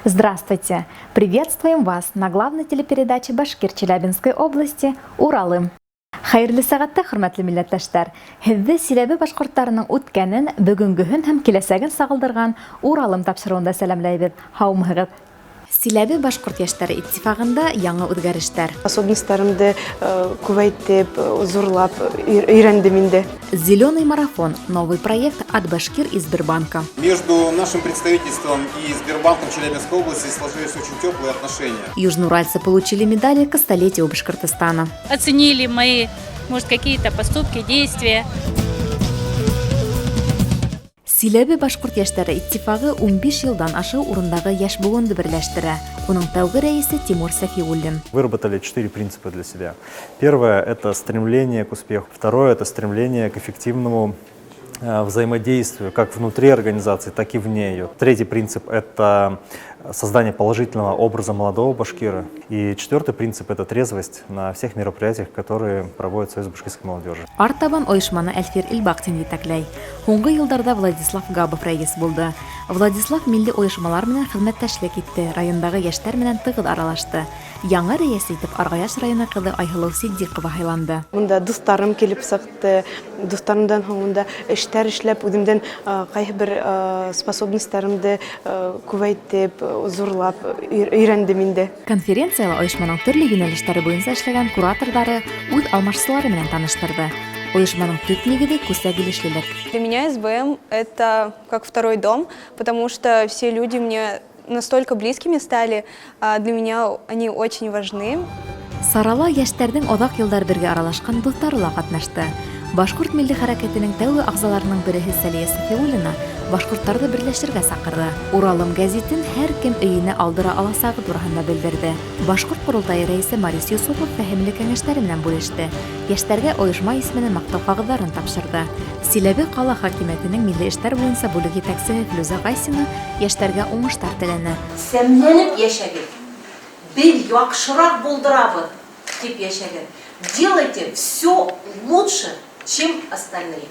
Здравствуйте! Приветствуем вас на главной телепередаче Башкир Челябинской области «Уралым». Хайырлы сәгатьтә, хөрмәтле милләттәшләр, һезне Силәбе башкортларының үткәнен, бүгенгеһен һәм киләсәген сагылдырган Уралым тапшыруында сәламләйбез. Һаумыгыз! Силәбе башкорт яшьләре иттифагында яңа үзгәрештәр. Способностьларымды күбәйтеп, зурлап өйрәндем инде. Зеленый марафон. Новый проект от Башкир и Сбербанка. Между нашим представительством и Сбербанком Челябинской области сложились очень теплые отношения. Южноуральцы получили медали к столетию Башкортостана. Оценили мои, может, какие-то поступки, действия. Силәбе башкорт яшьләре иттифагы 15 елдан ашу урындагы яшь буынды берләштерә. Уның тәүге рәисе Тимур Сафиуллин. Выработали 4 принципа для себя. Первое – это стремление к успеху. Второе – это стремление к эффективному взаимодействию как внутри организации, так и вне ее. Третий принцип – это создание положительного образа молодого башкира. И четвертый принцип – это трезвость на всех мероприятиях, которые проводит Союз башкирской молодежи. Артабан оешманы Әлфир Илбактин етәкләй. Һуңгы елдарда Владислав Габов рәис булды. Владислав милли оешмалар менән хезмәттәшлек итте, райондагы яшьләр менән тыгыз аралашты. Яңа рәис итеп Аргаяш районы кызы Айһылу Сиддиқова һайланды. Монда дусларым килеп сыкты. Дусларымдан һуңында эштәр эшләп, үземдән кайбер способностьларымды күбәйтеп, зурлап өйрәндем инде. Конференцияда оешманың төрле юнәлештәре буенча эшләгән кураторлары үз алмашчылары менән таныштырды. Оешманың төп нигезе күсәгилешлелек. Для меня СБМ – это как второй дом, потому что все люди мне настолько близкими стали, для меня они очень важны. Сарала яшьләрнең оҙаҡ йылдар бергә аралашҡан дуҫтары ла ҡатнашты. Башҡорт милли хәрәкәтенең тәүге ағзаларының береһе Сәлиә Сафиуллина башҡорттарҙы берләшергә саҡырҙы. Уралым гәзитен һәр кем өйөнә алдыра аласағы тураһында белдерҙе. Башҡорт ҡоролтайы рәисе Марис Юсупов фәһемле кәңәштәре менән бүлеште. Йәштәргә оешма исеменә маҡтау ҡағыҙҙарын тапшырҙы. Силәбе ҡала хакимиәтенең милли эштәр буйынса бүлек етәксеһе Флүзә Ғайсина йәштәргә уңыштар теләне. Сәмләнеп йәшәгеҙ, беҙ яҡшыраҡ булдырабыҙ тип йәшәгеҙ. Делайте все лучше, чем остальные.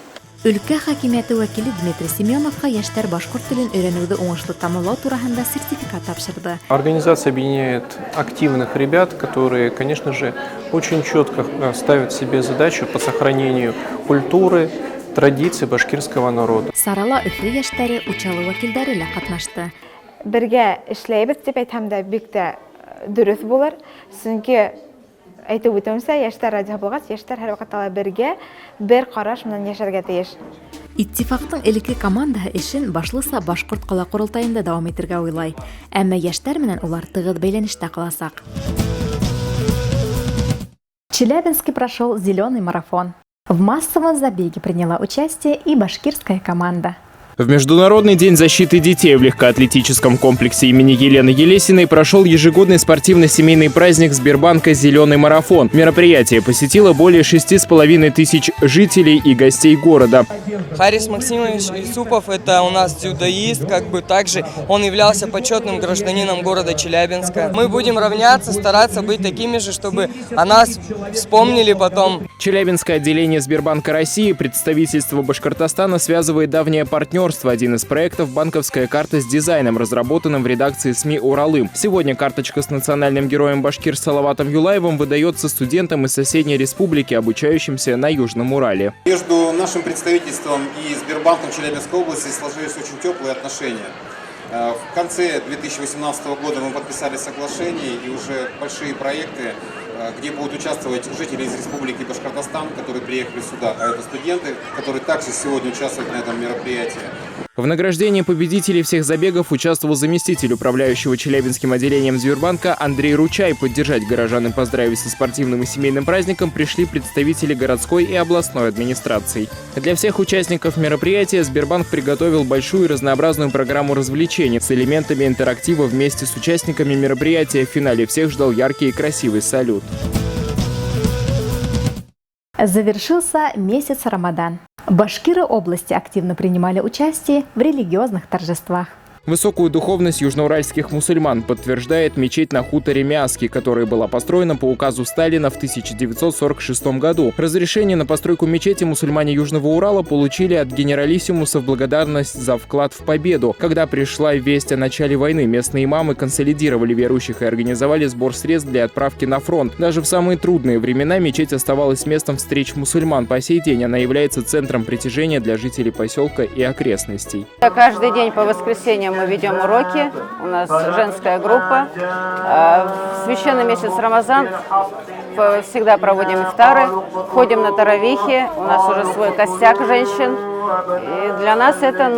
Өлкә хакимиәте вәкиле Дмитрий Семеновка йәштәр башҡорт телен өйрәнеүҙе уңышлы тамамлау тураһында сертификат тапшырҙы. Организация объединяет активных ребят, которые, конечно же, очень четко ставят себе задачу по сохранению культуры, традиций башкирского народа. Сарала Өфө йәштәре учалы вәкилдәре лә ҡатнашты. Бергә эшләйбеҙ дип әйтһәм дә бик тә дөрөҫ булыр. Сөнки әйтеп үтәүемсә, йәштәр радиоһы булғас, йәштәр һәр ваҡытта ла бергә бер ҡараш менән йәшәргә тейеш. Иттифаҡтың элекке командаһы эшен башлыса Башҡорт ҡала ҡоролтайында дауам итергә уйлай. Әммә йәштәр менән улар тығыҙ бәйләнештә ҡаласаҡ. Челябинске прошел зеленый марафон. В массовом забеге приняла участие и башкирская команда. В Международный день защиты детей в легкоатлетическом комплексе имени Елены Елесиной прошел ежегодный спортивно-семейный праздник Сбербанка «Зеленый марафон». Мероприятие посетило более 6,5 тысяч жителей и гостей города. Харис Максимович Юсупов – это у нас дзюдоист, также он являлся почетным гражданином города Челябинска. Мы будем равняться, стараться быть такими же, чтобы о нас вспомнили потом. Челябинское отделение Сбербанка России, представительство Башкортостана связывает давнее партнерство. Один из проектов – банковская карта с дизайном, разработанным в редакции СМИ «Уралым». Сегодня карточка с национальным героем Башкир Салаватом Юлаевым выдается студентам из соседней республики, обучающимся на Южном Урале. Между нашим представительством и Сбербанком Челябинской области сложились очень теплые отношения. В конце 2018 года мы подписали соглашение и уже большие проекты, где будут участвовать жители из Республики Башкортостан, которые приехали сюда, а это студенты, которые также сегодня участвуют на этом мероприятии. В награждении победителей всех забегов участвовал заместитель управляющего Челябинским отделением Сбербанка Андрей Ручай. Поддержать горожан и поздравить со спортивным и семейным праздником пришли представители городской и областной администраций. Для всех участников мероприятия Сбербанк приготовил большую и разнообразную программу развлечений с элементами интерактива вместе с участниками мероприятия. В финале всех ждал яркий и красивый салют. Завершился месяц Рамадан. Башкиры области активно принимали участие в религиозных торжествах. Высокую духовность южноуральских мусульман подтверждает мечеть на хуторе Миаски, которая была построена по указу Сталина в 1946 году. Разрешение на постройку мечети мусульмане Южного Урала получили от генералиссимуса в благодарность за вклад в победу. Когда пришла весть о начале войны, местные имамы консолидировали верующих и организовали сбор средств для отправки на фронт. Даже в самые трудные времена мечеть оставалась местом встреч мусульман. По сей день она является центром притяжения для жителей поселка и окрестностей. Каждый день по воскресеньям мы ведем уроки, у нас женская группа. В священный месяц Рамазан всегда проводим ифтары, ходим на таравихи, у нас уже свой костяк женщин. И для нас это,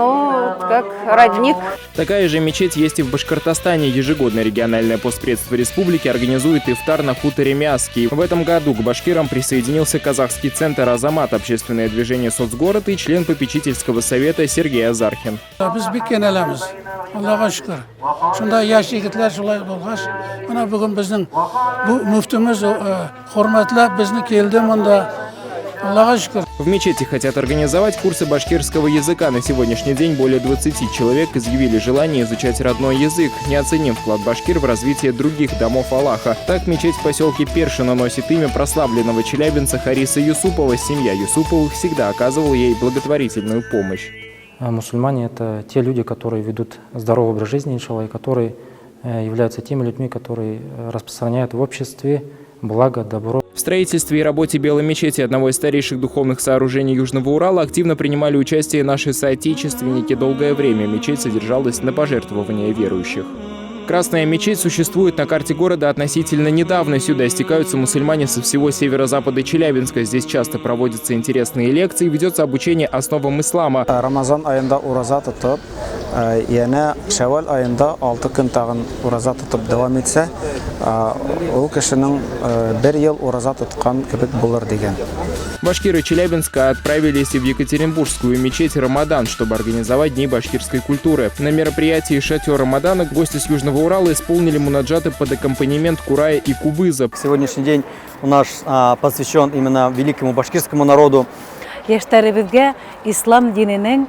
как родник. Такая же мечеть есть и в Башкортостане. Ежегодно региональное постпредство республики организует ифтар на хуторе Миаски. В этом году к башкирам присоединился казахский центр «Азамат», общественное движение «Соцгород» и член попечительского совета Сергей Азархин. В мечети хотят организовать курсы башкирского языка. На сегодняшний день более 20 человек изъявили желание изучать родной язык. Неоценим вклад башкир в развитие других домов Аллаха. Так мечеть в поселке Першино носит имя прославленного челябинца Хариса Юсупова. Семья Юсуповых всегда оказывала ей благотворительную помощь. Мусульмане – это те люди, которые ведут здоровый образ жизни, иншалла, и которые являются теми людьми, которые распространяют в обществе благо, добро. В строительстве и работе Белой мечети, одного из старейших духовных сооружений Южного Урала, активно принимали участие наши соотечественники. Долгое время мечеть содержалась на пожертвования верующих. Красная мечеть существует на карте города относительно недавно. Сюда стекаются мусульмане со всего северо-запада Челябинска. Здесь часто проводятся интересные лекции, ведется обучение основам ислама. Рамазан айында ураза тотып, яна Шавал айында 6 көн тагын ураза тотып дәвам итсә, ул кешенең 1 ел ураза тоткан кебек булыр дигән. Башкиры Челябинска отправились в Екатеринбургскую мечеть «Рамадан», чтобы организовать Дни башкирской культуры. На мероприятии «Шатер Рамадана» гости с Южного Урала исполнили мунаджаты под аккомпанемент курая и кубыза. Сегодняшний день у нас посвящен именно великому башкирскому народу. Яшьтәребезгә ислам диненең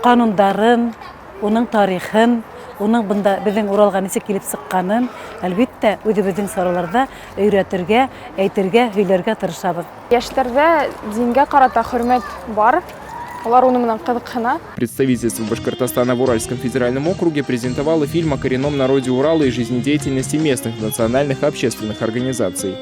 канундарын, уның тарихын, уның безнең Уралга ничек килеп сыкканын, әлбәттә, үзебезнең сараларда өйрәтергә, әйтергә, һөйләргә тырышабыз. Яшьтәрдә дингә карата хөрмәт бар. Представительство Башкортостана в Уральском федеральном округе презентовало фильм о коренном народе Урала и жизнедеятельности местных национальных общественных организаций.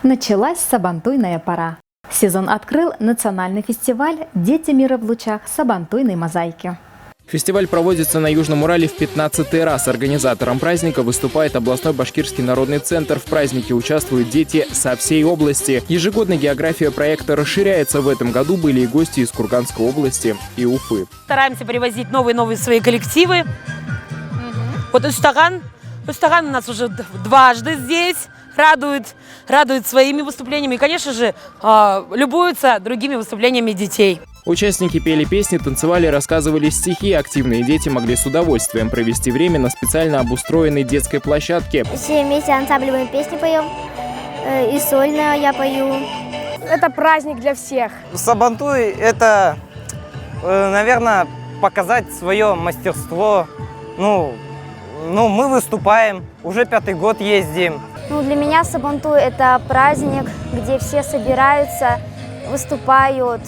Началась сабантуйная пора. Сезон открыл национальный фестиваль «Дети мира в лучах сабантуйной мозаики». Фестиваль проводится на Южном Урале в 15-й раз. Организатором праздника выступает областной башкирский народный центр. В празднике участвуют дети со всей области. Ежегодно география проекта расширяется. В этом году были и гости из Курганской области и Уфы. Стараемся привозить новые свои коллективы. Вот Устаган у нас уже дважды здесь. Радует своими выступлениями и, конечно же, любуются другими выступлениями детей. Участники пели песни, танцевали, рассказывали стихи. Активные дети могли с удовольствием провести время на специально обустроенной детской площадке. Все вместе ансамблевые песни поем, и сольно я пою. Это праздник для всех. Сабантуй – это, наверное, показать свое мастерство. Мы выступаем, уже 5-й год ездим. Для меня Сабантуй – это праздник, где все собираются, выступают.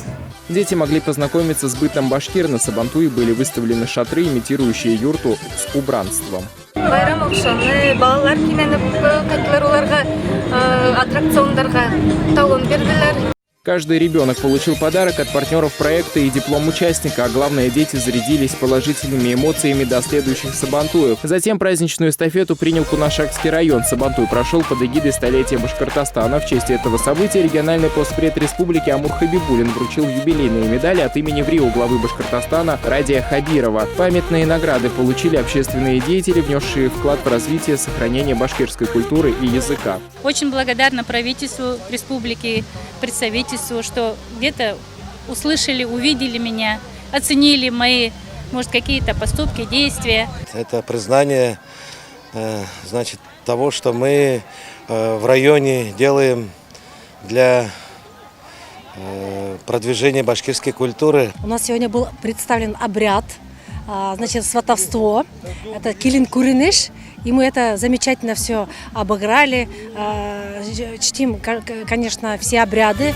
Дети могли познакомиться с бытом башкир. На Сабантуе были выставлены шатры, имитирующие юрту с убранством. Каждый ребенок получил подарок от партнеров проекта и диплом участника, а главное, дети зарядились положительными эмоциями до следующих Сабантуев. Затем праздничную эстафету принял Кунашакский район. Сабантуй прошел под эгидой столетия Башкортостана. В честь этого события региональный постпред республики Амур Хабибулин вручил юбилейные медали от имени ВРИО главы Башкортостана Радия Хабирова. Памятные награды получили общественные деятели, внесшие вклад в развитие и сохранение башкирской культуры и языка. Очень благодарна правительству республики, представителям, что где-то услышали, увидели меня, оценили мои, может, какие-то поступки, действия. Это признание, значит, того, что мы в районе делаем для продвижение башкирской культуры. У нас сегодня был представлен обряд, значит, сватовство. Это килин куринеш. И мы это замечательно все обыграли. Чтим, конечно, все обряды.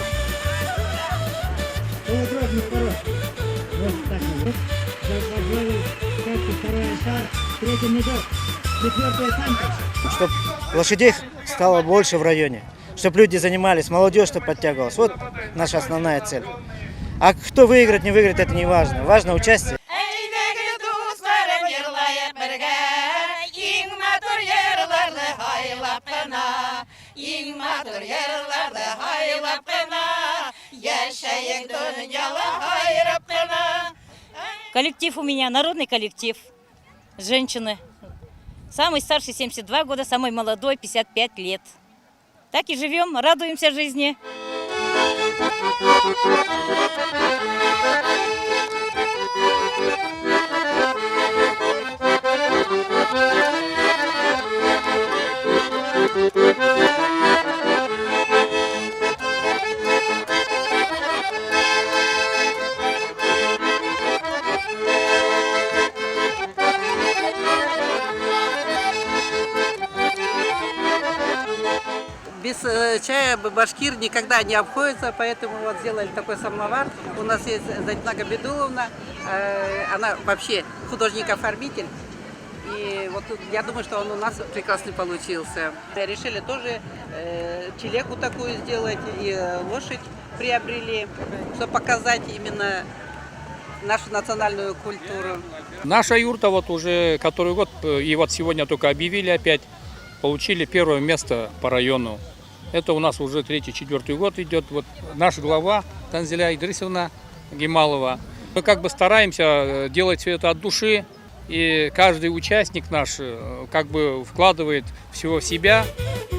Чтобы лошадей стало больше в районе, чтобы люди занимались, молодежь чтобы подтягивалась. Вот наша основная цель. А кто выиграет, не выиграет, это не важно. Важно участие. Коллектив у меня, народный коллектив, женщины. Самый старший 72 года, самый молодой 55 лет. Так и живем, радуемся жизни. Без чая башкир никогда не обходится, поэтому вот сделали такой самовар. У нас есть Зайтна Габидуловна, она вообще художник-оформитель. И вот я думаю, что он у нас прекрасно получился. Решили тоже телегу такую сделать и лошадь приобрели, чтобы показать именно нашу национальную культуру. Наша юрта вот уже который год, и вот сегодня только объявили опять, получили первое место по району. Это у нас уже 3-4 год идет. Вот наш глава Танзиля Идрисовна Гималова. Мы как бы стараемся делать все это от души, и каждый участник наш как бы вкладывает всего в себя.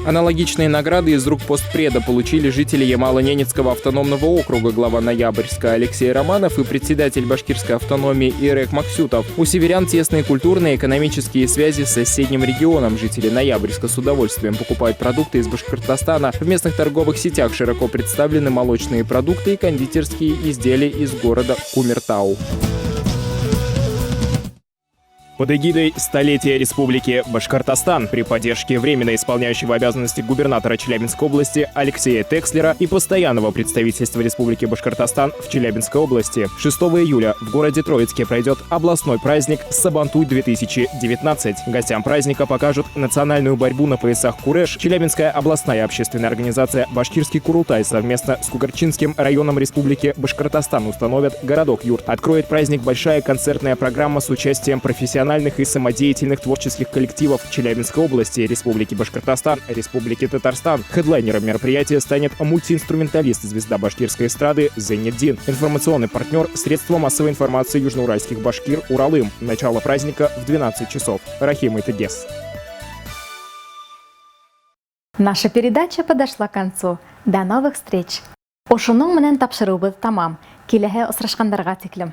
Аналогичные награды из рук постпреда получили жители Ямало-Ненецкого автономного округа, глава Ноябрьска Алексей Романов и председатель башкирской автономии Ирек Максютов. У северян тесные культурные и экономические связи с соседним регионом. Жители Ноябрьска с удовольствием покупают продукты из Башкортостана. В местных торговых сетях широко представлены молочные продукты и кондитерские изделия из города Кумертау. Под эгидой «Столетия Республики Башкортостан» при поддержке временно исполняющего обязанности губернатора Челябинской области Алексея Текслера и постоянного представительства Республики Башкортостан в Челябинской области 6 июля в городе Троицке пройдет областной праздник Сабантуй-2019. Гостям праздника покажут национальную борьбу на поясах Куреш. Челябинская областная общественная организация «Башкирский Курултай» совместно с Кугарчинским районом Республики Башкортостан установят городок юрт. Откроет праздник большая концертная программа с участием профессиональных и самодеятельных творческих коллективов Челябинской области, Республики Башкортостан, Республики Татарстан. Хедлайнером мероприятия станет мультиинструменталист, звезда башкирской эстрады Зейнетдин. Информационный партнер — средства массовой информации южноуральских башкир «Уралым». Начало праздника в 12 часов. Рахим Итагес. Наша передача подошла к концу. До новых встреч. Ошуның менән тапшырыбыз тамам. Киләһе осрашкандарга тиклем.